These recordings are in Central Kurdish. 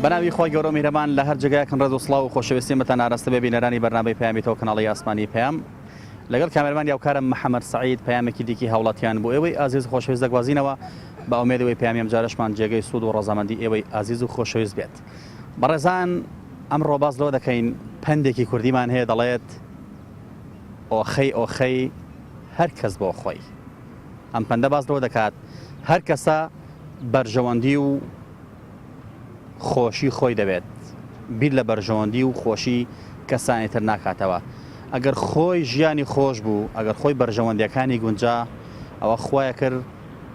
بەناوی خۆی گەورە میهرەبان لە هەر جگایەکن ڕێز و سڵاو و خۆشەویستیمەتان ئاراستە بێ بینەرانی بەرنامەی پەیامیتەوە کەناڵی ئاسمانی پەیام لەگەڵ کامێرەمان یاوکارم محەممەد سعید پەیامێکی دیکی هاوڵاتیان بۆ ئێوەی ئازیز خۆشەویست دەگوازینەوە بە ئومێدەوەی پەیامی ئەم جارەشمان جێگەی سوود و ڕۆزەمەندی ئێوەی ئازیز و خۆشەویست بێت. بەڕێزان ئەمڕۆ باس لەوە دەکەین پندێکی کوردیمان هەیە دەڵێت ئۆخەی ئۆخەی هەر کەس بۆ خۆی. ئەم پندە باس لەوە دەکات هەر کەسە بەرژەوەندی و خۆشی خۆی دەبێت، بیر لە بەرژەوەندی و خۆشی کەسانی تر ناکاتەوە. ئەگەر خۆی ژیانی خۆش بوو، ئەگەر خۆی بەرژەوەندیەکانی گونجا، ئەوە خوایە کرد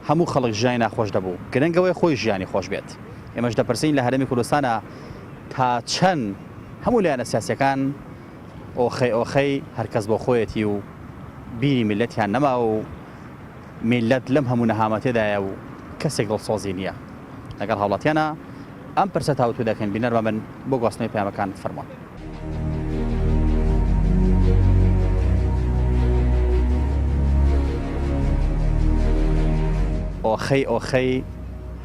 هەموو خەڵک ژیانی ناخۆش دەبوو، گرنگەوەی خۆی ژیانی خۆش بێت. ئێمەش دەپرسین لە هەرێمی کوردستانە تا چەند هەموو لایەنە سیاسیەکان ئۆخەی ئۆخەی هەرکەس بۆ خۆیەتی و بیری میلەتیان نەما و میلەت لەم هەموو نەهامەتێدایە و کەسێک دڵسۆزی نییە. لەگەڵ هاوڵاتیانە ئەم پرسە تاوتو دەکەین بینەرمان بن بۆ گواستنەوەی پەیامەکان فەرموون. ئۆخەی ئۆخەی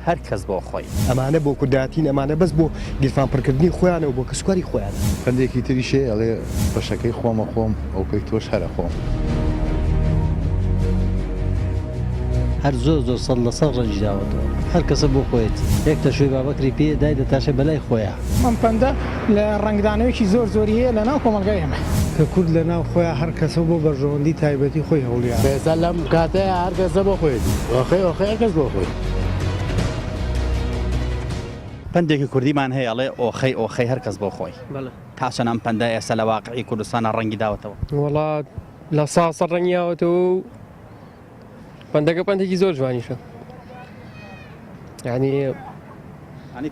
هەر کەس بۆ خۆی. ئەمانە بۆ کورداتین، ئەمانە بەس بۆ گیرفان پڕکردنی خۆیانە و بۆ کەسوکاری خۆیان. پندێکی تریشێ ئەڵێ بەشەکەی خۆمە خۆم ئەوکەی تۆش هەرە خۆم. هەر زۆر سەد لە سەد ڕەنجی داوەتەوە، هەر کەسە بۆ خۆیەتی. یەک تەشوی بابەکری پێ دای دەتاشە بەلای خۆیان. ئەم پەندە لە ڕنگدانەوەیکی زۆری هەیە لە ناو کۆمەلگای ئێمە کە کورد لە ناو خۆیان هەر کەسە بۆ بەرژەوەندی تایبەتی خۆی هەوڵیان. پێسە لەم کاتەیە هەر کەسە بۆ خۆیەتی. ئۆخەی ئۆخەی هەر کەس بۆ خۆی. پندێکی کوردیمان هەیە ئەڵێ ئۆخەی ئۆخەی هەر کەس بۆ خۆی. تا چەند ئەم پەندە ئێستا لە واقعی کوردستانە ڕەنگی داوەتەوە؟ وڵات لە ساسە ڕەنگیاوەتەوە و پندەکە پندێکی زۆر جوانیشە. یعنی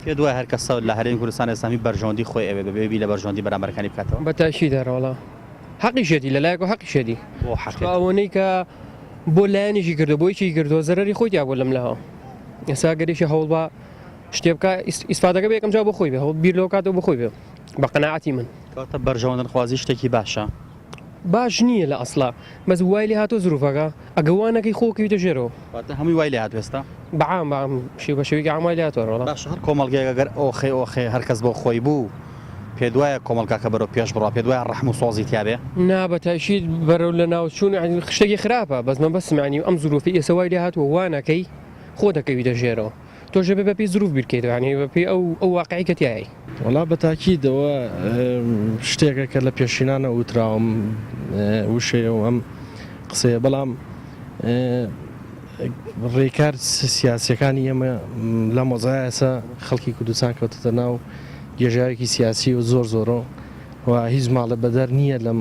پێ دوای هەر کەسە لە هەرێمی کوردستان ئێستامی بەرژەوەندی خۆی ئەوێ بەبێبی لە بەرژەوەندی بەرامبەرەکانی بکاتەوە. بەتاشی دەرەوەڵا حەقیشێتی لەلایەک و حەقیشێتی بۆ حەق ئەوەی کە بۆ لایەنیشی کردو بۆی چی کردو زەرەری خۆی یا بۆ لەم لەها ئێستا گەریشی هەوڵ بە شتێ بکە ئیسفادەکە بە یەکەم جا بۆ خۆی بێ هەوڵ بیر لەوە کاتەوە بۆ خۆی بێ بە قەناعەتی من. کاتە بەرژەوەندن خوازی شتێکی باشە. باش نییە لە ئەسڵا بەس وای لێ هاتۆ زروفەکە ئەگەوانەکەی خۆکەویتە ژێرەوە. واتە هەمووی وای لێ هات ئێستا؟ بەعام شێ بە شێوەیەکی عامای لێ هاتووە. باش هەر کۆمەڵگەیەک ئەگەر ئۆخەی ئۆخەی هەر کەس بۆ خۆی بوو پێ دوایە کۆمەڵگاکە بەرەو پێش بڕوا، پێ دوایە ڕەحم و سۆزی تیا بێ؟ نا بەتاشی بەرەو لە ناوچوون شتێکی خراپە بەس من بەسمانی ئەم زروفی ئێستا وای لێ هاتووە وانەکەی خۆ دەکەویتە ژێرەوە. تۆژە بێ بەپی زروف بیرکەیت ینی بەپی ئەو واقعی کە تایە. وڵا بەتاکیدەوە شتێکە کە لە پێشینانە وتراوم وشەیە و ئەم قسەیە، بەڵام ڕێکار سیاسیەکانی ئێمە لە مۆزایەسە خەڵکی کوردستان کەوتتە ناو گێژاوێکی سیاسی و زۆرە و هیچ ماڵە بەدەر نییە لەم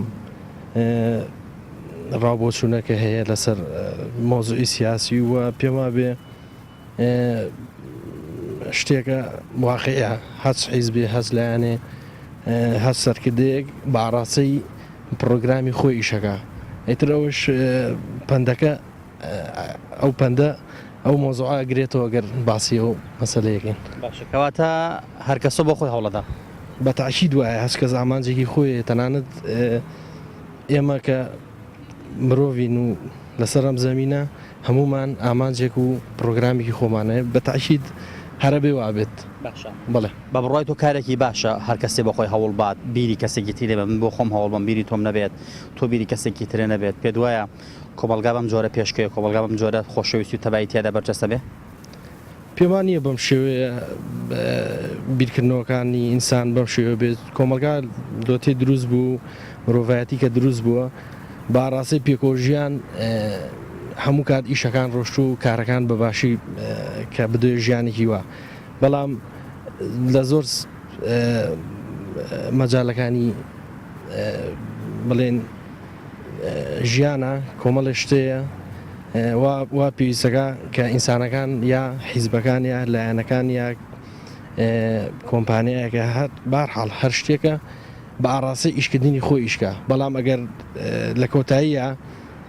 ڕابۆچوونەکە هەیە لەسەر مۆزوعی سیاسی و پێم وابێ شتێکە واقعە هەچ حیزبێ هەز لایەنێ هەست سەرکردەیەک باڕاستەی پرۆگرامی خۆی ئیشەکە. ئیتر ئەوش پندەکە ئەو پندە ئەو مۆزوعە ئەگرێتەوە گەر باسی ئەو مەسەلەیەکەین. باشەکەواتە هەر کەسە بۆ خۆی هەوڵەدا. بەتاشی دوایە هەست کەس ئامانجێکی خۆی تەنانەت ئێمە کە مرۆڤین و لەسەر ئەم زەمینە هەمومان ئامانجێک و پرۆگرامێکی خۆمانەیە بەتاشید هەرە بێ وابێت. بڵێ بە بڕای تۆ کارێکی باشە هەر کەسێ بە خۆی هەوڵ بات، بیری کەسێکی ترێ بە من بۆ خۆم هەوڵ بم، بیری تۆم نەبێت، تۆ بیری کەسێکی ترێ نەبێت. پێ دوایە کۆمەلگا بەم جۆرە پێشکەوە، کۆمەلگا بەم جۆرە خۆشەویستی و تەبایی تیادا بەرجەستە بێ؟ پێمان نییە بەم شێوەیە بیرکردنەوەکانی ئینسان بەم شێوە بێت. کۆمەلگا دۆتێ دروست بوو، مرۆڤایەتی کە دروست بووە، باڕاستی پێکۆژیان هەموو کات ئیشەکان ڕۆشت و کارەکان بەباشی کە بدوێ ژیانێکی وە. بەڵام لە زۆر مەجالەکانی بڵێن ژیانە کۆمەڵی شتەیە وا پێویستەکە کە ئینسانەکان یا حیزبەکان یا لایەنەکان یا کۆمپانیایەکە هەر بارحاڵ هەر شتێکە بە ئاڕاستی ئیشکردنی خۆی ئیشکە. بەڵام ئەگەر لە کۆتاییە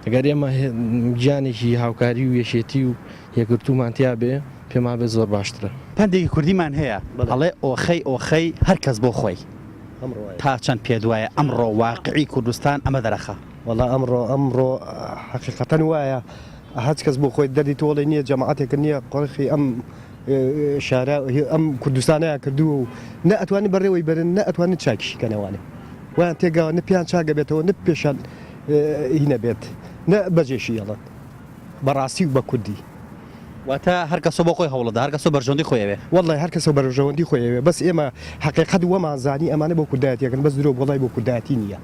ئەگەر ئێمە گیانێکی هاوکاری و یەشێتی و یەکگرتوومانتیا بێ پێما بێت زۆر باشترە. پندێکی کوردیمان هەیە ئەڵێ ئۆخەی ئۆخەی هەر کەس بۆ خۆی. تا چەند پێ دوایە ئەمڕۆ واقعی کوردستان ئەمە دەرەخە؟ وەڵا ئەمڕۆ حەقیقەتەن وایە هەچ کەس بۆ خۆی دەردی تۆڵی نییە، جەماعەتێکە نییە قۆڕخی ئەم شارە ئەم کوردستانەیە کردووە و نە ئەتوانێت بەڕێوەی بەرن نە ئەتوانێت چاکیشکەنەوانێ ویان تێگاوە نە پیان چاگە بێتەوە نە پێشان هینە بێت نە بەجێشی هەڵەت بەڕاستی و بە کوردی واتە هەر کەسۆ بۆ خۆی هەوڵەدا هەر کەسۆ بەرژەوەندی خۆیەوێ والله هەر کەسە بەرژەوەندی خۆیەوێ بەس ئێمە حقیقەت وەمانزانی ئەمانە بۆ کوردایەتیەکەن بەس درۆ وڵای بۆ کوردایەتی نییە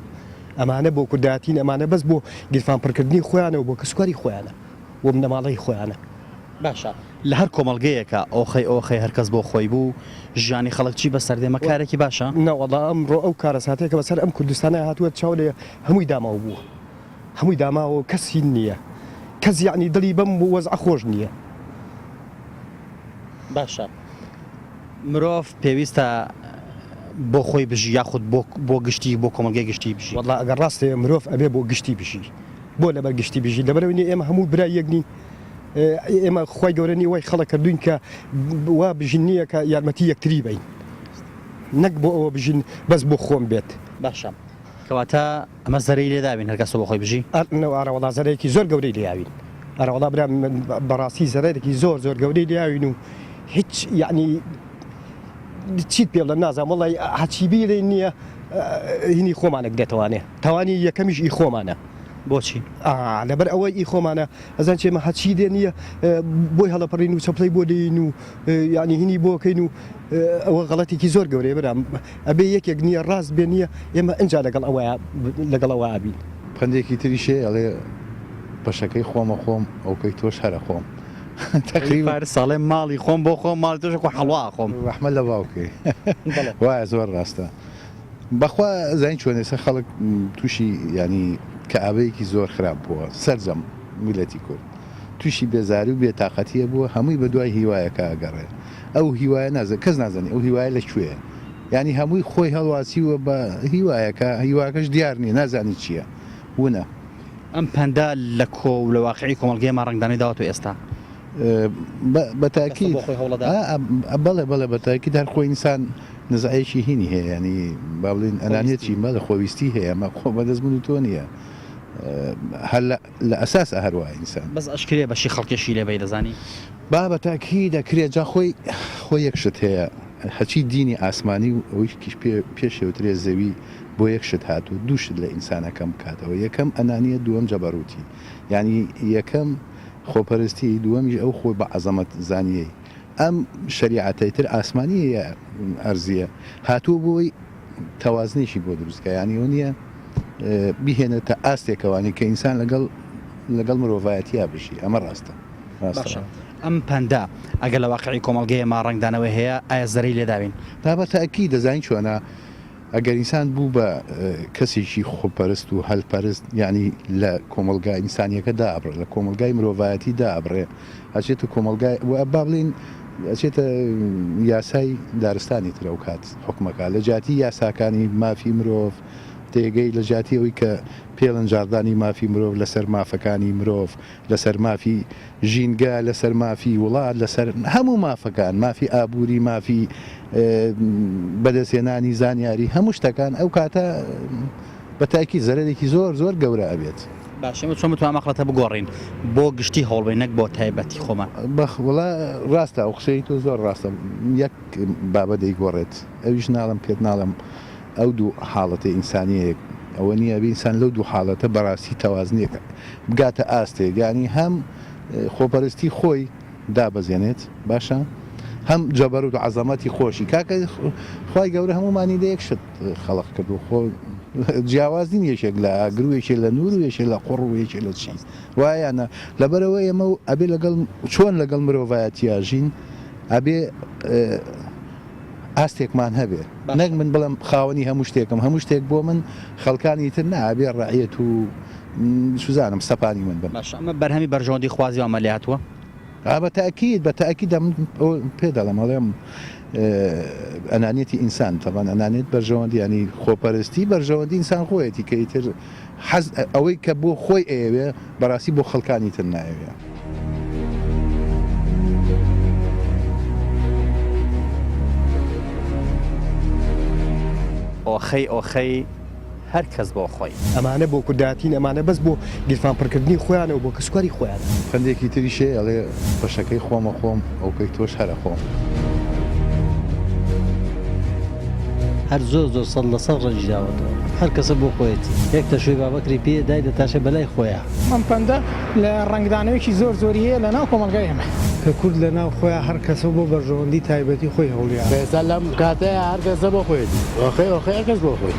ئەمانە بۆ کوردایەتین ئەمانە بەس بۆ گیرفانپڕکردنی خۆیانەوە بۆ کەسوکاری خۆیانە بۆ منەماڵی خۆیانە باشە لە هەر کۆمەڵگەیەکە ئۆخەی هەرکەس بۆ خۆی بوو ژیانی خەڵک چی بەسەردێمە کارێکی باشە نەوەڵا ئەمڕۆ ئەو کارە ساتێکە بەسەر ئەم کوردستانە هاتووە چاو لێ هەمووی داماوە بووە هەمووی داماوە کەسی نییە کەس یعنی دڵی بەم وەزع خۆش نییە باشە مرۆڤ پێویستە بۆ خۆی بژی یاخود بۆ گشتی بۆ کۆمەلگەی گشتی بژی والله ئەگەر ڕاستێ مرۆڤ ئەبێ بۆ گشتی بژی بۆ لەبەر گشتی بژی لەبەرەوەی ئێمە هەموو برای یەکنی ئێمە خۆی گەورەنی وای خەڵک کردوین کە وا بژین نییە کە یارمەتی یەکتری بین نەک بۆ ئەوە بژین بەس بۆ خۆم بێت باشە کەواتە ئەمە زەرەی لێداوین هەرکەسە بۆ خۆی بژی ئارەوەڵا زەرەیەکی زۆر گەورەی لیاوین ئارەوەڵا برا بەڕاستی زەرەیەکی زۆر گەورەی لیاوین و هیچ یعنی چیت پێ بڵێم نازانم وەڵی حەچیبی لێ نییە هینی خۆمانێک دێتەوانێ تاوانی یەکەمیش ئی خۆمانە بۆچی لەبەر ئەوەی ئی خۆمانە ئەزان چێمە حەچی دێ نییە بۆی هەڵەپەڕین و چەپڵی بۆ دێین و ینی هینی بۆکەین و ئەوە غەڵەتێکی زۆر گەورەیە برام ئەبێ یەکێک نییە ڕاست بێ نییە ئێمە ئەنجا لەگەڵ ئەوە ئابین پندێکی تریشێ ئەڵێ بەشەکەی خۆمە خۆم ئەوکەی تۆش هەرە خۆم تقریبا ساڵێ ماڵی خۆم بۆ خۆم ماڵی تۆش حەڵوا خۆم ڕەحمە لە باوکەی وایە زۆر ڕاستە بەخوا زین چۆنێسە خەڵک تووشی ینی کەعبەیەکی زۆر خراپ بووە سەرجەم میلەتی کورد تووشی بێزاری و بێتاقەتیە بووە هەمووی بە دوای هیوایەکە ئەگەڕێ ئەو هیوایە کەس نازانێت ئەو هیوایە لەکوێیە ینی هەمووی خۆی هەڵواسیوە بە هیوایەکە هیواکەش دیار نییە نازانی چییە وونە ئەم پەندا لە کۆ و لە واقعی کۆمەڵگەیەمان ڕنگدانی داوەتە ئێستا بەتاکی بەڵێ بەتاکی دار خۆی ئینسان نزایەکی هینی هەیە ینی با بڵین ئەنانێتی مە لە خۆویستی هەیە مە خۆ بەدەستبوون و تۆ نییە هەر لە ئەساس هەروە ئینسان بەس ئەشکرێ بەشی خەڵکێشی لێ بەی دەزانی با بەتاکی دەکرێت جا خۆی یەکشت هەیە هەچی دینی ئاسمانی و ئەویش پێشێوترێ زەوی بۆ یەکشت هاتوو دووشت لە ئینسانەکەم بکاتەوە یەکەم ئەنانیە دووەم جەبەروتی ینی یەکەم خۆپەرستی دووەمیش ئەو خۆی بە عەزەمەت زانیەی ئەم شریعەتەی تر ئاسمانیە ئەرزیە هاتووە بۆی تەوازنێکی بۆ دروستکە ینی ئەو نییە بیهێنێتە ئاستێکەوانی کە ئینسان لەگەڵ مرۆڤایەتیا بشی ئەمە ڕاستە ئەم پەندا ئەگەر لە واقعی کۆمەڵگەیە ما ڕنگدانەوەی هەیە ئایا زەرەی لێداوین تا بەتاکی دەزانین چۆنە ئەگەر ئینسان بوو بە کەسێکی خۆپەرست و هەلپەرست ینی لە کۆمەلگای ئینسانیەکە دابڕێ لە کۆمەلگای مرۆڤایەتی دابڕێ ئەچێتە کۆمەلگای با بڵین ئەچێتە یاسای دارستانی ترە و کات حکومەکە لە جاتی یاساکانی مافی مرۆڤ تێگەی لە جاتی ئەوی کە پێڵەنجاردانی مافی مرۆڤ لەسەر مافەکانی مرۆڤ لەسەر مافی ژینگە لەسەر مافی وڵات لەسەر هەموو مافەکان مافی ئابووری مافی بەدەستێنانی زانیاری هەموو شتەکان ئەو کاتە بەتاکی زەرێکی زۆر گەورە ئەبێت باشەمە چۆن بتوان مەخڵەتە بگۆڕین بۆ گشتی هەوڵبەی نەک بۆ تایبەتی خۆمان بەخوڵا ڕاستە ئەو قسەی تۆ زۆر ڕاستە یەک بابەدەی گۆڕێت ئەویش ناڵم پێت ناڵم ئەو دوو حاڵەتە ئینسانیەک ئەوە نییە ئینسان لەو دوو حاڵەتە بەڕاستی تەوازنێکە بگاتە ئاستێک ینی هەم خۆپەرستی خۆی دابەزێنێت باشە هەم جەبەروت و عەزەمەتی خۆشی کاکە خی گەورە هەمومانی لە یەک شت خەڵق کردو خۆ جیاوازین یەکێک لە ئاگروێکی لە نور و یەکێک لە قوڕ و یەکێک لە چی وایەنە لەبەرەوە ئێمە ئەبێ لەگەڵ چۆن لەگەڵ مرۆڤایەتیاژین ئەبێ ئاستێکمان هەبێ نەک من بڵم خاوەنی هەموو شتێک بۆ من خەڵکانی تر نابێ ڕعیەت و سوزانم سەپانی من بم ئەمە بەرهەمی بەرژەوەندی خوازی ئەمەلیاتوە بەتاکید پێ دەڵم ئەڵێم ئەنانێتی ئینسان تەبان ئەنانێت بەرژەوەندی ینی خۆپەرستی بەرژەوەندی ئینسان خۆیەتی کە ئیتر ئەوەی کە بۆ خۆی ئەوێ بەڕاستی بۆ خەڵکانی تر نایەوێ ئۆخەی هەر کەس بۆ خۆی ئەمانە بۆ کورداتین ئەمانە بەس بۆ گیرفان پڕکردنی خۆیانەوە بۆ کەسوکاری خۆیان خندێکی تریشێ ئەڵێ بەشەکەی خۆمە خۆم ئەوکەی تۆش هەرە خۆم هەر زۆر سەڵ لەسەر ڕەنجی داوەتەوە هەر کەسە بۆ خۆیەتی یەک تەشوی بابەکری پێ دای دەتاشە بەلای خۆیان ئەم پەندە لە ڕنگدانەوەیکی زۆر زۆری هەیە لە ناو کۆمەلگای ئێمە کە کورد لە ناو خۆیان هەر کەسە بۆ بەرژەوەندی تایبەتی خۆی هەوڵیان پێسا لەم کاتەیە هەر کەسە بۆ خۆیەتی ئۆخی هەر کەس بۆ خۆی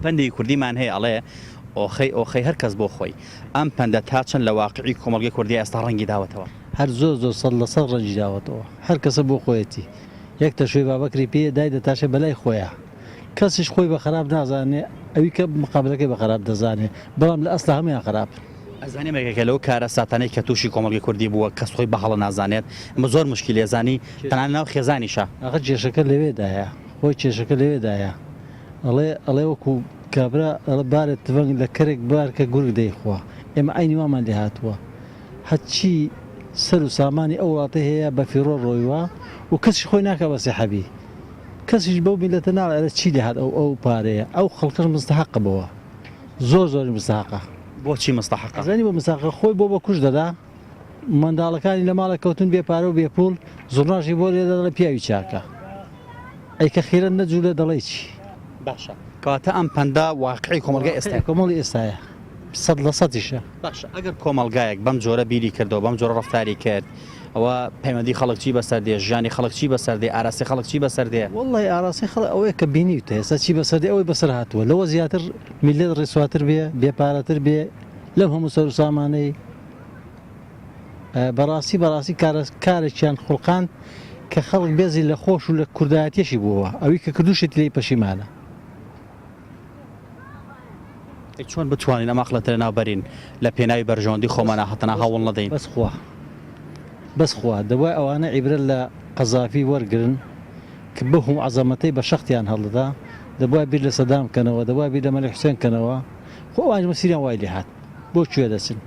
پەندی کوردیمان هەیە ئەڵێ ئۆخەی هەر کەس بۆ خۆی ئەم پەندە تا چەند لە واقعی کۆمەلگەی کوردی ئێستا ڕەنگی داوەتەوە هەر زۆر سەڵ لەسەر ڕەنجی داوەتەوە هەر کەسە بۆ خۆیەتی یەک تەشوی بابەکری پێ دای دەتاشە بەلای خۆیان کەسیش خۆی بە خراپ نازانێ ئەوی کە مقابلەکەی بە خراپ دەزانێ بەڵام لە ئەسڵ هەمویان خراپ ئەزانێ مێکەکە لەو کارە ساتانەی کە تووشی کۆمەلگەی کوردی بووە کەس خۆی بە هەڵە نازانێت ئەمە زۆر مشکلی ێزانی تەنان ناو خێزانیشە ئاخە کێشەکە لەوێدایە خۆی کێشەکە لەوێدایە ئەڵێ وەکو کابرا ئەڵە بارێت تڤنگ لە کەرێک بارکە گورگ دەیخوا ئێمە ئەینی وامان لێ هاتووە هەچی سەر و سامانی ئەو وڵاتە هەیە بە فیڕۆ ڕۆیوە و کەسی خۆی ناکە بە سیحەبی کەسیش بەو میلەتە ناڵێرە چی لێ هات ئەو پارەیە ئەو خەڵکەش مستحەقە بەوە زۆر مستحەقە بۆچی مستحەقە زانی بۆ مستحەقە خۆی بۆ کوش دەدا منداڵەکانی لە ماڵە کەوتن بێ پارە و بێپوڵ زۆرناشی بۆ لێ دەڵێ پیاوی چاکە ئەی کە خێرە نەجوو لێ دەڵێ چی باشە کەواتە ئەم پەندە واقعی کۆمەلگای ئێستا کۆمەڵی ئێستایە 100% باشە ئەگەر کۆمەلگایەک بەم جۆرە بیری کردەوە بەم جۆرە ڕفتاری کرد ئەوە پەیوەندی خەڵکچی بەسەردێ ژیانی خەڵکچی بەسەردێ ئاراسی خەڵکچی بەسەردێ وڵی ئاراسی خەڵ ئەوەیە کە بینیتە ئێستا چی بەسەردێ ئەوەی بەسەر هاتووە لەوە زیاتر میلێت ڕێسواتر بێ بێپارەتر بێ لەم هەموو سەر و سامانەی بەڕاستی کارێکیان خوڵقان کە خەڵک بێزی لە خۆش و لە کوردایەتیەشی بووەوە ئەوی کە کردوشێتی لی پەشیمانە چۆن بتوانین ئەم ئەخڵەتە ناوبەرین لە پێناوی بەرژەوەندی خۆمانە هەتەنا هەوڵ نەدەین بەسخوا دەبای ئەوانە عیبرەت لە قەزافی وەرگرن کە بەهوم عەزەمەتەی بە شەختیان هەڵدەدا دەبای بیر لە سەدام کەنەوە دەبای بیر لە مەلک حوسێن کەنەوە خۆ ئەوانش مەسیریان وای لێ هات بۆ کوێ دەچن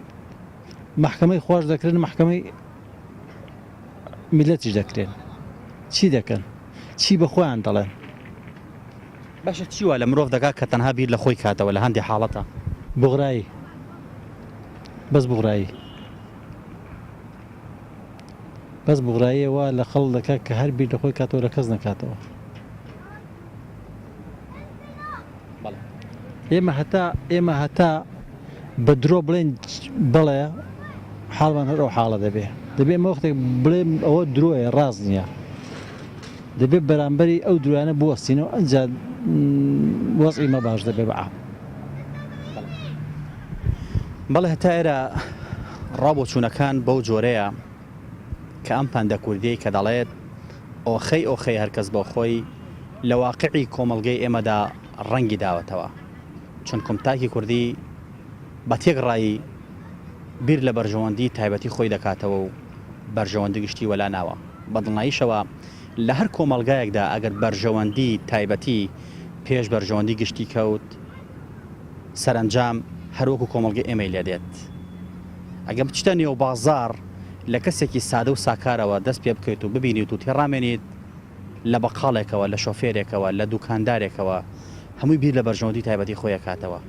محکەمەی خۆش دەکرێن محکەمەی میلەتیش دەکرێن چی دەکەن چی بە خۆیان دەڵێن باشە چیوە لە مرۆڤ دەکات کە تەنها بیر لە خۆی کاتەوە لە هەندێک حاڵەتە بغرایی بەس بغراییەوە لە خەڵ دەکات کە هەر بیر لە خۆی کاتەوە لە کەس نەکاتەوە ئێمە هەتا بە درۆ بڵێن بڵێ حاڵمان هەر ئەو حاڵە دەبێ ئمە وەختێک بڵێم ئەوە درۆیە ڕاست نییە دەبێت بەرامبەری ئەو درۆیانە بوەستینەوە ئەنج وەزعی مە باش دەبێ بەعام بەڵێ هەتا ئێرە ڕابۆچوونەکان بەو جۆرەیە کە ئەم پەندە کوردی کە دەڵێت ئۆخەی هەرکەس بۆ خۆی لە واقعی کۆمەلگەی ئێمەدا ڕەنگی داوەتەوە چون کۆمتاکی کوردی بە تێکڕایی بیر لە بەرژەوەندی تایبەتی خۆی دەکاتەوە و بەرژەوەندی گشتی وەلا ناوە بەدڵناییشەوە لە هەر کۆمەلگایەکدا ئەگەر بەرژەوەندی تایبەتی پێش بەرژەوەندی گشتی کەوت سەرنجام هەروەکو کۆمەلگەی ئێمەی لێ دێت ئەگەر بچتە نێو بازار لە کەسێکی سادە و ساکارەوە دەست پێ بکەیت و ببینیت و تێڕامێنیت لە بەقاڵێکەوە لە شۆفێرێکەوە لە دوکاندارێکەوە هەمووی بیر لە بەرژەوەندی تایبەتی خۆی دەکاتەوە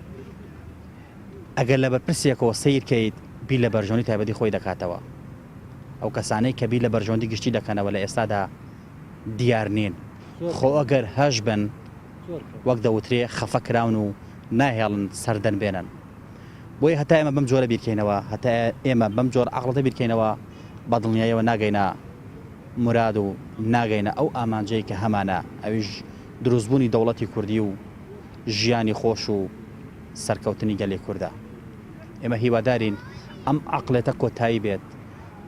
ئەگەر لە بەرپرسێکەوە سیرکەیت بیر لە بەرژەوەندی تایبەتی خۆی دەکاتەوە ئەو کەسانەی کە بیر لە بەرژەوەندی گشتی دەکەنەوە لە ئێستادا دیار نین خۆ ئەگەر هەش بن وەک دەوترێ خەفە کراون و ناهێڵن سەردەن بێنن بۆی هەتا ئێمە بەم جۆرە بیرکەینەوە هەتا ئێمە بەم جۆر عەقڵەتە بیرکەینەوە بەدڵنیاییەوە ناگەینە مراد و ناگەینە ئەو ئامانجەی کە هەمانە ئەویش دروستبوونی دەوڵەتی کوردی و ژیانی خۆش و سەرکەوتنی گەلێ کووردا ئێمە هیوادارین ئەم عەقڵێتە کۆتایی بێت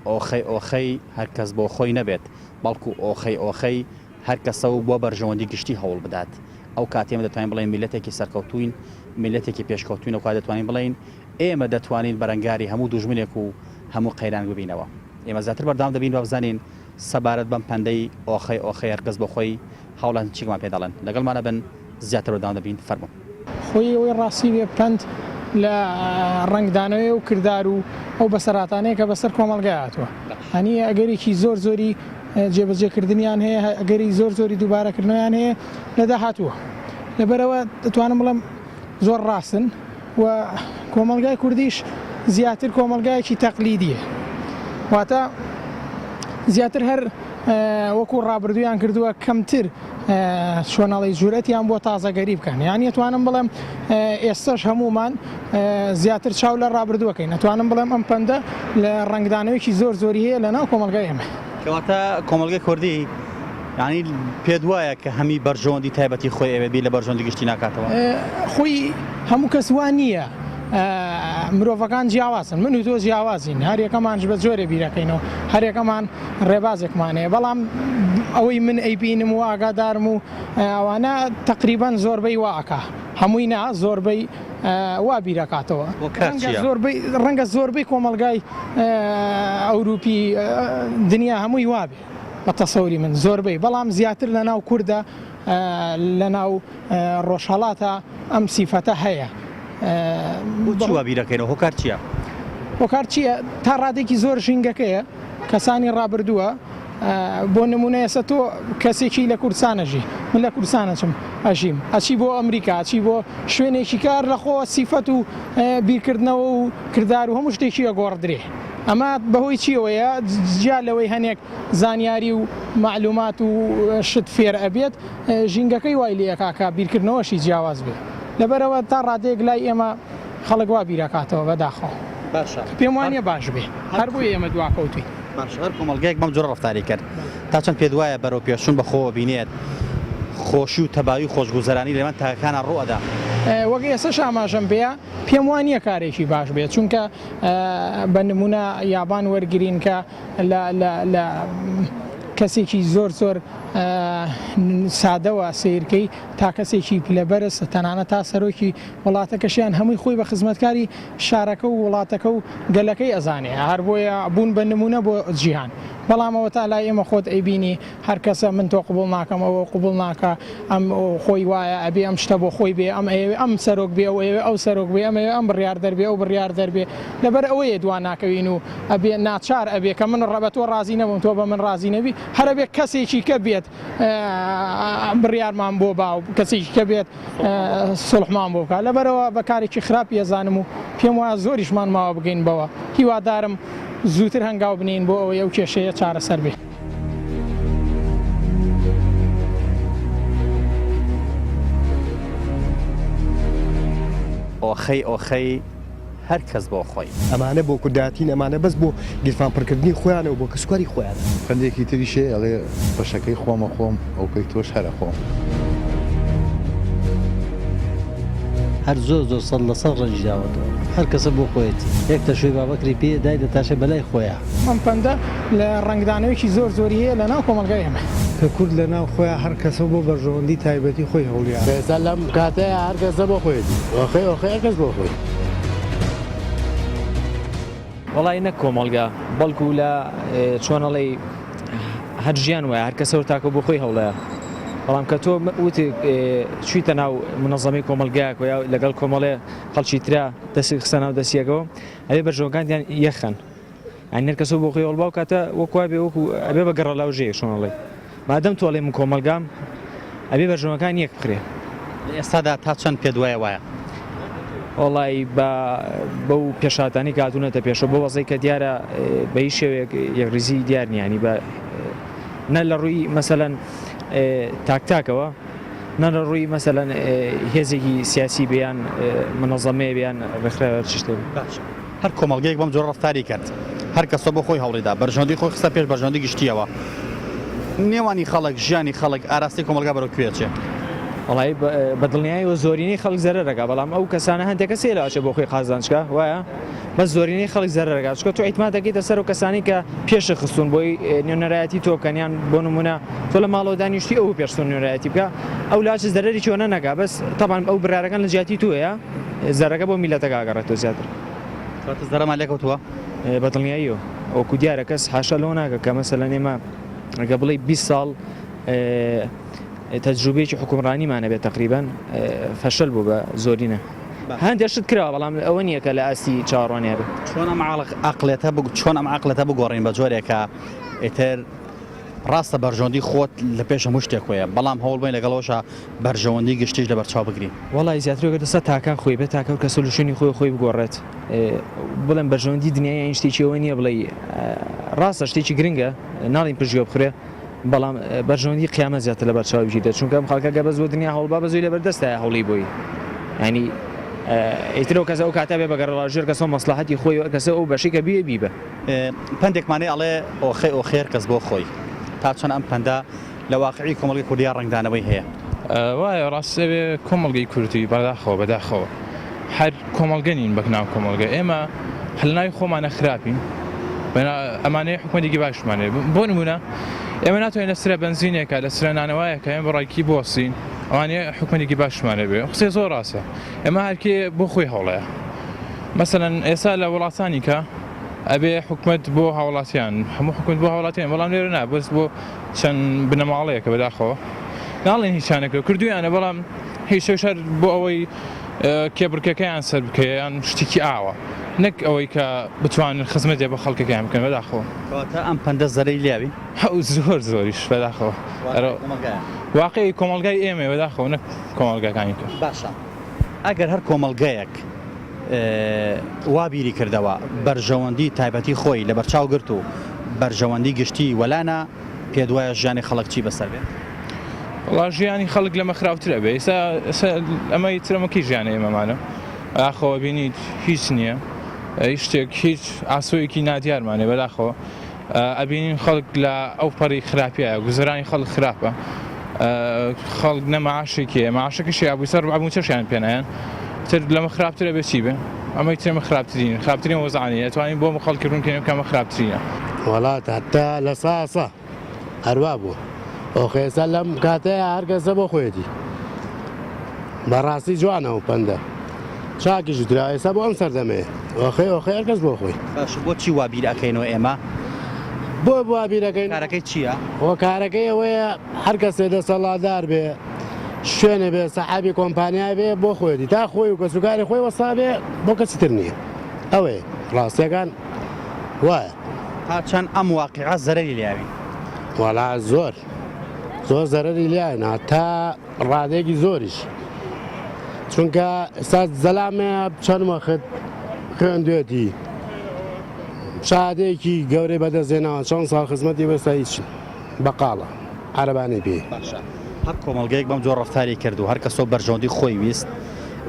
ئۆخەی هەرکەس بۆ خۆی نەبێت بەڵکو ئۆخەی هەر کەسە و بۆ بەرژەوەندی گشتی هەوڵ بدات ئەو کاتێمە دەتوانین بڵێن میلەتێکی سەرکەوتوین میلەتێکی پێشکەوتوین و کا دەتوانین بڵێن ئێمە دەتوانین بەرەنگاری هەموو دوژمنێک و هەموو قەیران ببینەوە ئێمە زیاتر بەردام دەبین و بزانین سەبارەت بەم پەندەی ئۆخەی هەرکەس بۆ خۆی هەوڵان چیکمان پێ دەڵێن لەگەڵمانە بن زیاتر بەردام دەبین فەرموو خۆی ئەوەی ڕاستی بێ پەند لە ڕنگدانەوەی و کردار و ئەو بەسەراتانەیە کە بەسەر کۆمەلگای هاتووە هەنی ئەگەرێکی زۆری جێبەجێکردنیان هەیە ئەگەری زۆری دووبارەکردنیان هەیە لە داهاتووە لەبەرەوە دەتوانم بڵێم زۆر ڕاستن و کۆمەلگای کوردیش زیاتر کۆمەلگایەکی تەقلیدیە واتە زیاتر هەر وەکو ڕابردویان کردووە کەمتر چۆنەڵی جورەتیان بۆ تازەگەری بکەن یعنی ئەتوانم بڵێم ئێستاش هەمومان زیاتر چاو لە ڕابردووەکەین ئەتوانم بڵێم ئەم پەندە لە ڕنگدانەوەیکی زۆری هەیە لە ناو کۆمەلگای ئێمە کەواتە کۆمەلگای کوردی ینی پێت وایە کە هەمی بەرژەوەندی تایبەتی خۆی ئەوێبی لە بەرژەوەندی گشتی ناکاتەوە خۆی هەموو کەس وان نییە مرۆڤەکان جیاوازن من و تۆ جیاوازین هەریەکەمانش بە جۆرە بیرەکەینەوە هەریەکەمان ڕێبازێکمانەیە بەڵام ئەوەی من ئەیبینم و ئاگادارم و ئەوانە تقریبان زۆربەی واکە هەمووی نا زۆربەی وا بیرەکاتەوە ڕەنگە زۆربەی کۆمەلگای ئەوروپی دنیا هەمووی وابێ بە تەسەوری من زۆربەی بەڵام زیاتر لە ناو کووردە لە ناو ڕۆژهەڵاتە ئەم سیفەتە هەیە بیرەکەینەوە هۆکار چییە؟ هۆکار چییە تا ڕادێکی زۆر ژینگەکەیە کەسانی ڕابردووە بۆ نمونە ئێستا تۆ کەسێکی لە کوردستانەژی من لە کوردستانەچم ئەژیم ئەچی بۆ ئەمریکا ئەچی بۆ شوێنێکی کار لەخۆ سیفەت و بیرکردنەوە و کردار و هەموو شتێکی ئەگۆڕدرێ ئەمە بەهۆی چیەوەیە جیا لەوەی هەنێک زانیاری و معلومات و شت فێر ئەبێت ژینگەکەی وای لێکاکە بیرکردنەوەشی جیاواز بێت لەبەرەوە تا ڕادێک لای ئێمە خەڵک وا بیرەکاتەوە بەداخەوە پێم وانە باش بێ هەر بۆی ئێمە دواکەوتوی هەر کۆمەلگایەک بەم جۆرە ڕەفتاری کرد تا چەند پێت وایە بەرەو پێشون بەخۆوە بینێت خۆشی و تەباوی خۆشگوزەرانی لەمە تاکانە ڕوەدا وەک ئێستا ئاماژەم بێ پێم وانە کارێکی باش بێت چونکە بە نمونە یابان وەرگرین کە لە کەسێکی زۆر سادەوە سیرکەی تا کەسێکی لەبەرز تەنانەت تا سەرۆکی وڵاتەکەشیان هەمووی خۆی بە خزمەتکاری شارەکە و وڵاتەکە و گەلەکەی ئەزانێ هەر بۆیە بوون بە نمونە بۆ جیهان بەڵامەوە تا لای ئێمە خۆت ئەیبینی هەر کەسە من تۆ قبول ناکەم ئەوە قبول ناکە ئەم خۆی وایە ئەبێ ئەم شتە بۆ خۆی بێ ئەم سەرۆک بێ ئەو سەرۆک بێ ئەم بڕیار دەربێ ئەو بڕیار دەربێ لەبەر ئەوەیە دوان ناکەوین و ئەبێ ناچار ئەبێ کە من ڕەبەت تۆ ڕازی نەبووم تۆ بە من ڕازی نەبی هەر ئەبێ کەسێکی کە بێت بڕیارمان بۆ باو کەسێکی کە بێت سڵحمان بۆ بکات لەبەرەوە بەکارێکی خراپی ئەزانم و پێم وایە زۆریشمان ماوە بگەین بەوە هیوادارم زووتر هەنگاو بنین بۆ ئەوەی ئەو کێشەیە چارەسەر بێ ئۆخەی هەر کەس بۆ خۆی ئەمانە بۆ کورداتین ئەمانە بەس بۆ گیرفان پڕکردنی خۆیانەوە بۆ کەسواری خۆیان پندێکی تریشێ ئەڵێ بەشەکەی خۆمە خۆم ئەوکەی تۆش هەرە خۆم هەر زۆر سەد لە سەد ڕەنجی داوەتەوە هەر کەسە بۆ خۆیەتی یەک تەشوی بابەکری پێ دای دەتاشە بەلای خۆیان ئەم پەندە لە ڕنگدانەوەیکی زۆری هەیە لە ناو کۆمەلگای ئێمە کە کورد لە ناو خۆیان هەر کەسە بۆ بەرژەوەندی تایبەتی خۆی هەوڵیان ئێستا لەم کاتەیە هەر کەسە بۆ خۆیەتی ئۆخەی هەر کەس بۆ خۆی وڵی نەک کۆمەلگا بەڵکو لە چۆنەڵی هەر ژیان وایە هەر کەسە تاکە بۆ خۆی هەوڵەیە بەڵام کە تۆ وتی چویتە ناو منەظەمەی کۆمەلگایەک یا لەگەڵ کۆمەڵێ خەڵکی ترا دەستی خستە ناو دەستیەکەوە ئەبێ بەرژەوەکانیان یەخەن ئەنێر کەسە بۆ خۆی هەوڵ باو کاتە وەکووا بێ وەکو ئەبێ بە گەڕە لاوژەیە شۆنەڵێ مادەم تۆڵێ من کۆمەلگام ئەبێ بەرژەوەکان یەک بخرێ ئێستادا تا چەند پێت وایە وڵی بەو پێشاتانی کاتونەتە پێشە بۆ وەزەی کە دیارە بە هیچ شێوێک یەکریزی دیار نیانی بە نە لە ڕووی مەسەلەن تاکتاکەوە نە لە ڕووی مەسەلەن هێزێکی سیاسی بیان منەظەمەیە بیان ڕێکخراوە چشتێ هەر کۆمەلگەیەک بەم جۆرە ڕەفتاری کرد هەر کەسە بۆ خۆی هەوڵیدا بەرژەوەندی خۆی خستە پێش بەرژەوەندی گشتیەوە نێوانی خەڵک ژیانی خەڵک ئاراستی کۆمەلگا بەرەوکوێچێ وڵی بەدڵنیایەوە زۆرینەی خەڵک زەرەرەکە بەڵام ئەو کەسانە هەندێک کەسێ لەواچە بۆ خۆی قازانچکە وایە بەس زۆرینەی خەڵک زەرەرەکە چکە تۆ ئیتما دەکەیتە سەر و کەسانی کە پێشە خستون بۆی نوێنەرایەتی تۆ بکەنیان بۆ نمونە تۆ لە ماڵەوە دانیشتی ئەو پێشتون نوێنەرایەتی بکە ئەو لاچ زەرەری چۆنە نەکا بەس تەبان ئەو برارەکان لە جیاتی توەیە زەرەکە بۆ میلەتەکە ئاگەڕێتەوە زیاتر زەرەمان لێکەوتووە بەدڵنیاییەوە ئەوکو دیارە کەس حاشا لەوە ناکە کە مەسەلەن ئێمە ئەگە بڵێ 20 ساڵ تەجروبەیەکی حکومڕانیمانە بێت تقریبان فەشل بوو بە زۆرینە هەندێک شت کراوە بەڵام ئەوە نییە کە لە ئاستی چاڕوانیا بێت چۆن ئەم عقلێتە بگۆڕین بە جۆرێکە ئێتر ڕاستە بەرژەوەندی خۆت لە پێش هەموو شتێک خۆیە بەڵام هەوڵ بین لەگەڵەوەشە بەرژەوەندی گشتیش لە بەرچاو بگری وڵی زیاترەوە دەسە تاکان خۆی بێت تاکە کە سولوشنی خۆی بگۆڕێت بڵێن بەرژەوەندی دنیای این شتێکیەوە نییە بڵێ ڕاستە شتێکی گرنگە ناڵین پژگوێ بخورێ بەڵام بەرژەوەندی قیامە زیاتر لە بەرچاوی بژیتە چونکە ئەم خەڵکە بە زۆر دنیا هەوڵبا بە زۆی لە بەردەستە هەوڵی بۆی ینی ئیترەوە کەسە ئەو کاتە بێ بەگەڕژێر کەسە مەسلحەتی خۆی کەسە ئەو بەشی کە بیبە پندێکمانەی ئەڵێ ئۆخێ ئۆخێر کەس بۆ خۆی تا چۆن ئەم پەندە لە واقعی کۆمەڵگەی کوردیا ڕنگدانەوەی هەیە وایە ڕاستەوێ کۆمەڵگەی کوردی بەداخەوە هەر کۆمەڵگە نین بەکناو کۆمەڵگە ئێمە هەلناوی خۆمانە خراپین ئەمانەیە حکومەتێکی باشمانێ بۆ نمونە ئێمە ناتوانین لە سرە بنزینێکە لە سرە نانەوەیەکە ئێمە بەڕایکی بۆسین ئەوانەیە حکومەتێکی باشمانە بێ قسەی زۆر ڕاستە ئێمە هەرکێ بۆ خۆی هەوڵەیە مەسەلەن ئێستا لە وڵاتانی کە ئەبێ حکومت بۆ هاوڵاتیان هەموو حکومت بۆ هاوڵاتیان بەڵام لێرە نا بەس بۆ چەند بنەماڵەیەکە بەداخەوە ناڵێن هیچانەکە کردویانە بەڵام هیچ شەر بۆ ئەوەی کێبڕکەکەیان سەر بکەیان شتێکی ئاوە نەک ئەوەی کە بتوانن خزمەتێ بە خەڵکەکەیان بکەن بەداخەوە ئەم پەندە زەرەی لیاوی هەو زۆریش بەداخەوە واقعی کۆمەڵگای ئێمە بەداخەوە نەک کۆمەڵگەکانی کە باشە ئەگەر هەر کۆمەڵگەیەک وابیری کردەوە بەرژەوەندی تایبەتی خۆی لە بەرچاو گرت و بەرژەوەندی گشتی وەلانە پێ دوایە ژیانی خەڵک چی بەسەر بێت وڵا ژیانی خەڵک لەمە خراپترە بێ ئەمەی ترەمەکی ژیانە ئێمەمانە ئاخەوە بینیت هیچ نییە شتێک هیچ ئاسۆیەکی نادیارمانێ بەداخەوە ئەبینین خەڵک لە ئەو پەڕی خراپیایە گوزەرانی خەڵک خراپە خەڵک نەمەعاشێکی ماشەکەشی ئابووی سەر ئەبوو چەشیان پێنایەن تر لەمە خراپترە بێتی بێ ئەمەی ترمە خراپترین وەزانانی ئەتوانین بۆ خەڵکی ڕوونکەین کەمە خراپترینە وڵات هەتا لە ساسە هەروە بوو ئۆخێسە لەم کاتەیە هەرکەسە بۆ خۆیەتی بەڕاستی جوانەوە پەندە چاکیش درایسە بۆ ئەم سەردەمەیە ئۆخێ هەرکەس بۆ خۆی باش بۆچی وابیرەکەینەوە ئێمە بۆ وابیرەکەین کارەکەی چییە؟ کارەکەی ئەوەیە هەر کەسێ دەسەڵاتدار بێ شوێنە بێ سەحابی کۆمپانیای بێ بۆ خۆیەتی تا خۆی و کەسوکاری خۆی وەسا بێ بۆ کەسی تر نییە ئەوەیە ڕاستیەکان وایە تا چەند ئەم واقعە زەرەری لیاوی وەڵا زۆر زەرەری لیایە تا ڕادێکی زۆریش چونکە ئێستا زەلامەیە چەند وەخت خوێندوێتی شادێکی گەورەی بەدەستێنەوە چەند ساڵ خزمەتی بەستا هیچ بەقاڵە عەرەبانەی پێ هەر کۆمەڵگەیەک بەم جۆر ڕەفتاری کرد و هەر کەسۆ بەرژەوەندی خۆی ویست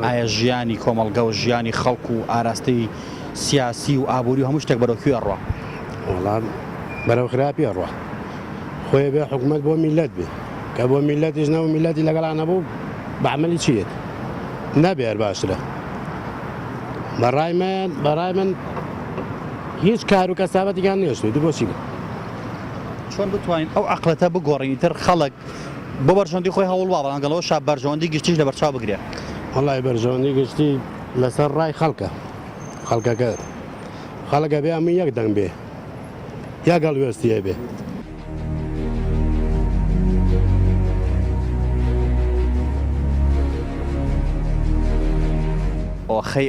ئایا ژیانی کۆمەڵگە و ژیانی خەڵک و ئاراستەی سیاسی و ئابووری و هەموو شتێک بەرەوکوێ ڕوا وەڵام بەرەو خراپی ڕوا خۆی بێ حکومەت بۆ میلەت بێ کە بۆ میلەتیش نەبوو میلەتی لەگەڵانە بوو بەعمەلی چیت نەبێر باشترە بەڕای من هیچ کار و کەسابەتیان نێشتوی دوو بۆچی چۆن بتوانین ئەو عەقڵەتە بگۆڕین تر خەڵک بۆ بەرژەوەندی خۆی هەوڵوا بەڵام لەگەڵەوە شا بەرژەوەندی گشتیش لە بەرچاو بگرێت وەڵای بەرژەوەندی گشتی لەسەر ڕای خەڵکەکە خەڵکە بێ ئەمە یەک دەنگ بێ یا گەڵوێستیە بێ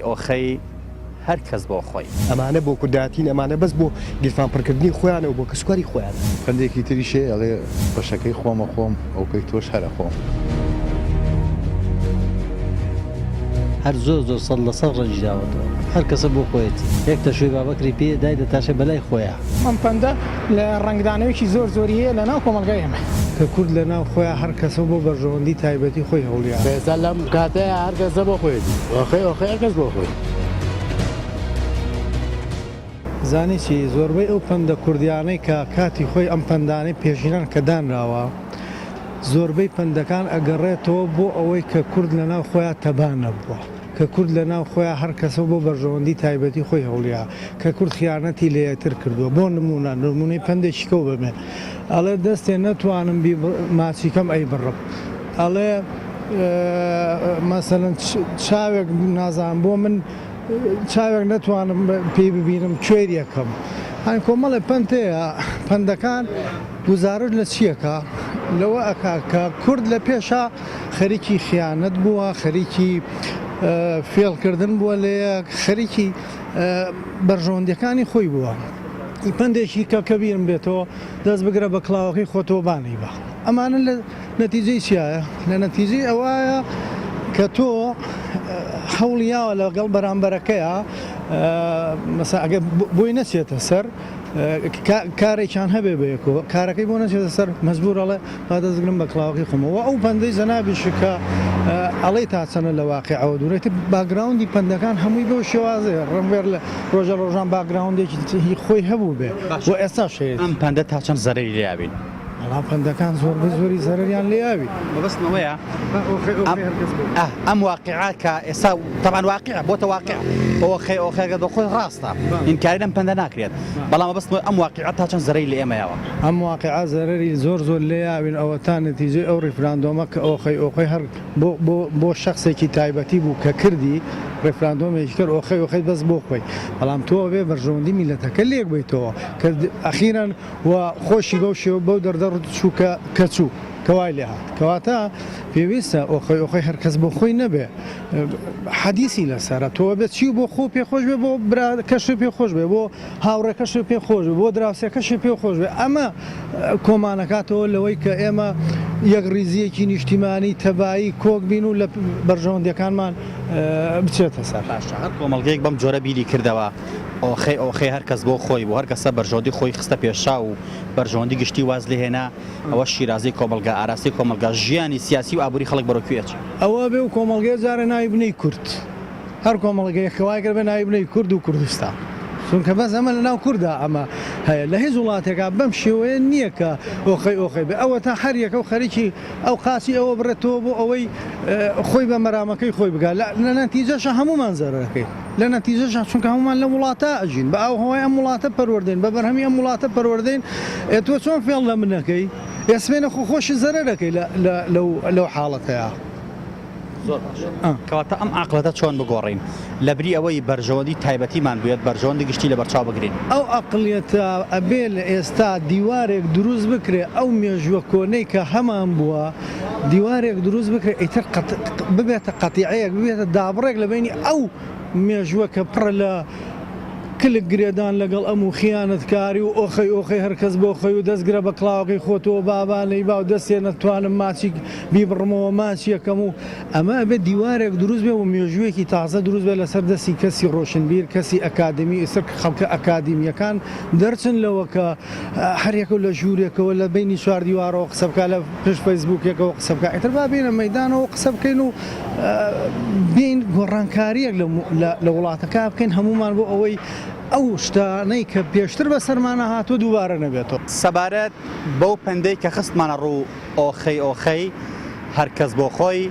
ئۆخەی هەر کەس بۆ خۆی ئەمانە بۆ کورداتین ئەمانە بەس بۆ گیرفانپڕکردنی خۆیانەوە بۆ کەسوکاری خۆیان پندێکی تریشێ ئەڵێ بەشەکەی خۆمە خۆم ئەوکەی تۆش هەرە خۆم هەر زۆر سەد لە سەد ڕەنج داوەتەوە هەر کەسە بۆ خۆیەتی یەک تەشوی بابەکری پێ دای دەتاشە بەلای خۆیان ئەم پەندە لە ڕنگدانەوەیکی زۆری هەیە لە ناو کۆمەلگای ئێمە کە کورد لە ناو خۆیان هەر کەسە بۆ بەرژەوەندی تایبەتی خۆی هەوڵیان ئێستا لەم کاتەیە هەرکەسە بۆ خۆیەتی ئۆخێ هەرکەس بۆ خۆی زانی چی زۆربەی ئەو پەندە کوردیانەی کە کاتی خۆی ئەم پەندانەی پێشینان کە دانراوە زۆربەی پەندەکان ئەگەڕێتەوە بۆ ئەوەی کە کورد لە ناو خۆیان تەبانە بووە کە کورد لە ناو خۆیان هەر کەسە بۆ بەرژەوەندی تایبەتی خۆی هەوڵیا کە کورد خیانەتی لە یەکتر کردووە بۆ نمونەی پندێکی کەو بمێن ئەڵێ دەستێ نەتوانم ماچیکەم ئەی بڕم ئەڵێ مەسەلەن چاوێک نازان بۆ من چاوێک نەتوانم پێی ببینم کوێر یەکەم هەن کۆمەڵی پەندەیە پەندەکان گزارش لە چیەکە لەوە ئەکا کە کورد لە پێشە خەریکی خیانەت بووە خەریکی فێڵکردن بووە لێ خەریکی بەرژەوەندیەکانی خۆی بووە پندێکی کە کەبیرم بێتەوە دەست بگرە بە کلااوەکەی خۆتۆبانی بە ئەمانە لە نەتیجەی چیایە لە نەتیجەی ئەوایە کە تۆ هەوڵیاوە لەگەڵ بەرامبەرەکەیە مەسا ئەگە بۆی نەچێتە سەر کارێکیان هەبێ بەیەکەوە کارەکەی بۆ نەچێتە سەر مەجبورەڵێ با دەستگرم بە کلااوەکەی خۆمەوە ئەو پەندەی زەنابیش کە ئەڵێ تا چەنە لە واقعەوە دوورێتی باگراوندی پەندەکان هەمووی بۆ شێوازەیە ڕەنوێر لە ڕۆژە ڕۆژان باگراوندێکی خۆی هەبوو بێ بۆ ئێستا شێت ئەم پەندە تا چەند زەرەری لێیاوین بەڵام پەندەکان زۆری زەرریان لێیاوی بەبستنەوەیە ئەم واقعات کە ئێستا تەمان واقع بۆتە واقع ئۆخێگە دۆ خۆی ڕاستە ئینکاری لەم پەندە ناکرێت بەڵام بەبستنەوەی ئەم واقعات تا چەند زەرەی لە ئێمەیەوە ئەم واقعا زەرری زۆر لێیاوین ئەوە تا نەتیجەی ئەو ڕیفراندۆمە کە ئۆخەی هەر بۆ شخصێکی تایبەتی بوو کە کردی ڕێفراندۆمێکی کرد ئۆخەی بەس بۆ خۆی بەڵام تۆ بێ بەرژەوەندی میلەتەکە لێک بیتەوە کە ئەخیران و خۆشی بەو شێوە بەو دەردە چووکە کەچوو کەوای لێ هات کەواتە پێویستە ئۆخەی هەرکەس بۆ خۆی نەبێ حەدیسی لەسەرە تۆ بێت چی بۆ خۆ پێخۆش بێ بۆ کەشی پێخۆش بێ بۆ هاوڕێکەشی پێخۆش بێ بۆ دراوسێکەشی پێخۆش بێ ئەمە کۆمانەکاتەوە لەوەی کە ئێمە یەک ڕیزیەکی نیشتیمانی تەبایی کۆک بین و لە بەرژەوەندەکانمان بچێتە سەر هەر کۆمەڵگەیەک بەم جۆرە بیری کردەوە ئۆخەی هەرکەس بۆ خۆی بۆ هەر کەسە بەرژەوەندی خۆی خستە پێشا و بەرژەوەندی گشتی واز لێ هێنا ئەوە شیرازی کۆمەلگا ئاراستی کۆمەلگا ژیانی سیاسی و ئابووری خەڵک بەرەکوێت ئەوە بێ و کۆمەڵگەی جارە ناوی بنەی کورد هەر کۆمەڵگەی خەوای کرد بە ناوی بنەی کورد و کوردستان چونکە بەس ئەمە لە ناو کووردا ئەمە هەیە لە هیچ وڵاتێکا بەم شێوەیە نییە کە ئۆخەی بێ ئەوە تا هەریەکە و خەریکی ئەو قاسی ئەوە بڕێتەوە بۆ ئەوەی خۆی بە مەرامەکەی خۆی بگات لە نەتیجەشە هەمومان زەرەکەی لە نەتیجەشە چونکە هەمومان لە وڵاتە ئەژین بە ئەو هەوای ئەم وڵاتە پەروەردەین بە بەرهەمی ئەم وڵاتە پەروەردەین تۆ چۆن فێڵ لە منەکەی ئێسمێنە خۆشی زەرەرەکەی لەو حاڵەتەیە کەواتە ئەم عقلەتە چۆن بگۆڕین لەبری ئەوەی بەرژەوەندی تایبەتیمان بێت بەرژەوەندی گشتی لە بەرچاو بگرین ئەو عقلیەتە ئەبێ لە ئێستا دیوارێک دروست بکرێ ئەو مێژوە کۆنەی کە هەمان بووە دیوارێک دروست بکرێ ئیتر ببێتە قەتیعەیەک ببێتە دابڕێک لە بینی ئەو مێژوە کە پڕە لە کلک گرێدان لەگەڵ ئەم و خیانەتکاری و ئۆخەی هەرکەس بۆ خۆی و دەستگرە بە کلااوەکەی خۆتەوە بابانەی با و دەستێ نەتوانم ماچی بیبڕمەوە ماچی یەکەم و ئەمە ئەبێت دیوارێک دروست بێ و مێژوویەکی تازە دروست بێت لەسەر دەستی کەسی ڕۆشنبیر کەسی ئەکادمی ئسر خەڵکە ئەکادیمیەکان دەرچن لەوە کە هەرێکە لە ژوورێکەوە لە بینی چوار دیوارەوە قسە بکە لە پشت فەیسبوکێکەوە قسە بکە ئیتر با بینە مەیدانەوە قسە بکەین و بین گۆڕانکاریەک لە وڵاتەکە بکەین هەمومان بۆ ئەوەی ئەو شتانەی کە پێشتر بە سەرمانە هاتووە دووبارە نەبێتەوە سەبارەت بەو پەندەی کە خستمانە ڕوو ئۆخەی هەرکەس بۆ خۆی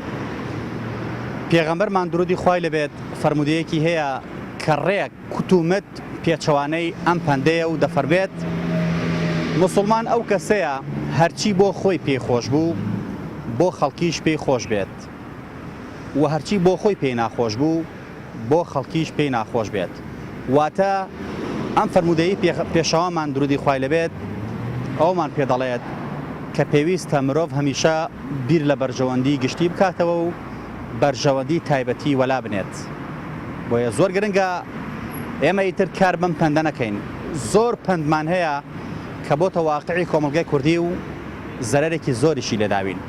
پێغەمبەرمان درودی خوای لەبێت فەرمودەیەکی هەیە کە ڕێک کوتومت پێچەوانەی ئەم پەندەیە و دەفەربێت موسڵمان ئەو کەسەیە هەرچی بۆ خۆی پێی خۆش بوو بۆ خەڵکیش پێی خۆش بێت و هەرچی بۆ خۆی پێی ناخۆش بوو بۆ خەڵکیش پێی ناخۆش بێت واتە ئەم فەرمودەیی پێشەوامان درودی خوای لەبێت ئەومان پێ دەڵێت کە پێویستە مرۆڤ هەمیشە بیر لە بەرژەوەندی گشتی بکاتەوە و بەرژەوەندی تایبەتی وەلا بنێت بۆیە زۆر گرنگە ئێمە ئیتر کار بەم پەندە نەکەین زۆر پەندمان هەیە کە بۆتە واقعی کۆمەلگای کوردی و زەرەرێکی زۆریشی لێداوین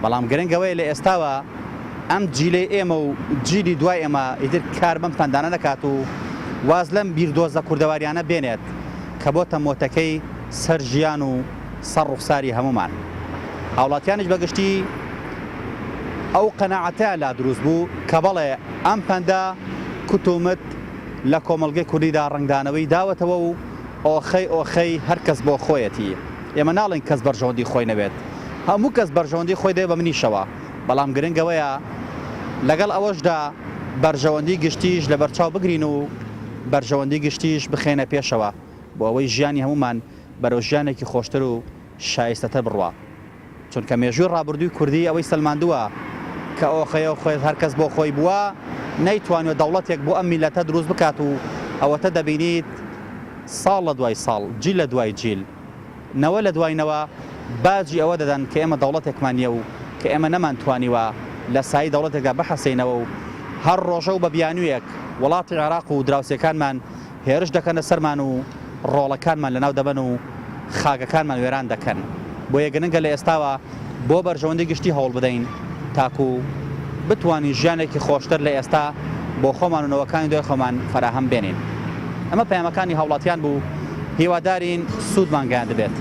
بەڵام گرنگەوەی لە ئێستاوە ئەم جیلەی ئێمە و جیلی دوای ئێمە ئیتر کار بەم پەندانە نەکات و واز لەم بیردۆزە کوردەواریانە بێنێت کە بۆتە مۆتەکەی سەر ژیان و سەر ڕوخساری هەمومان هاوڵاتیانش بەگشتی ئەو قەناعەتە لا دروست بوو کە بەڵێ ئەم پەندە کوتومت لە کۆمەلگەی کوردیدا ڕنگدانەوەی داوەتەوە و ئۆخەی هەرکەس بۆ خۆیەتی ئێمە ناڵێن کەس بەرژەوەندی خۆی نەبێت هەموو کەس بەرژەوەندی خۆی دێ بە منیشەوە بەڵام گرنگەوەیە لەگەڵ ئەوەشدا بەرژەوەندی گشتیش لە بەرچاو بگرین و بەرژەوەندی گشتیش بخێنە پێشەوە بۆ ئەوەی ژیانی هەمومان بەرەو ژیانێکی خۆشتر و شایستەتە بڕوە چونکە مێژووی ڕابردووی کوردی ئەوەی سەلماندووە کە ئۆخەیە خۆی هەرکەس بۆ خۆی بووە نەیتوانێت دەوڵەتێک بۆ ئەم میلەتە دروست بکات و ئەوەتە دەبینیت ساڵ لە دوای ساڵ جیل لە دوای جیل نەوە لە دوایینەوە باجی ئەوە دەدەن کە ئێمە دەوڵەتێکمان نیە و کە ئێمە نەمانتوانیوە لە سایی دەوڵەتێکدا بەحەسینەوە و هەر ڕۆژە و بە بیانوویەک وڵاتی عێراق و دراوسەکانمان هێرش دەکەنە سەرمان و ڕۆڵەکانمان لەناو دەبن و خاگەکانمان وێران دەکەن بۆ یەگەنگە لە ئێستاوە بۆ بەرژەوەندی گشتی هەوڵ بدەین تاکو بتوانین ژیانێکی خۆشتر لە ئێستا بۆ خۆمان و نەوەکانی دوای خۆمان فراهەم بێنین ئەمە پەیامەکانی هاوڵاتیان بوو هیوادارین سوودمان گەیان دەبێت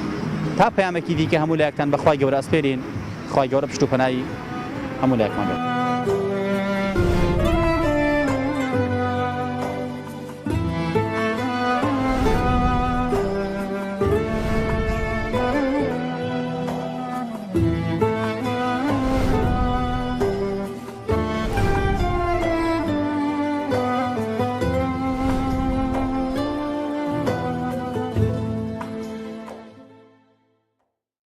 تا پەیامێکی دیکە هەموو لایەکتان بەخوای گەورە ئەسپێرین خوای گەورە پشت و پەنای هەموو لایەکمان بێت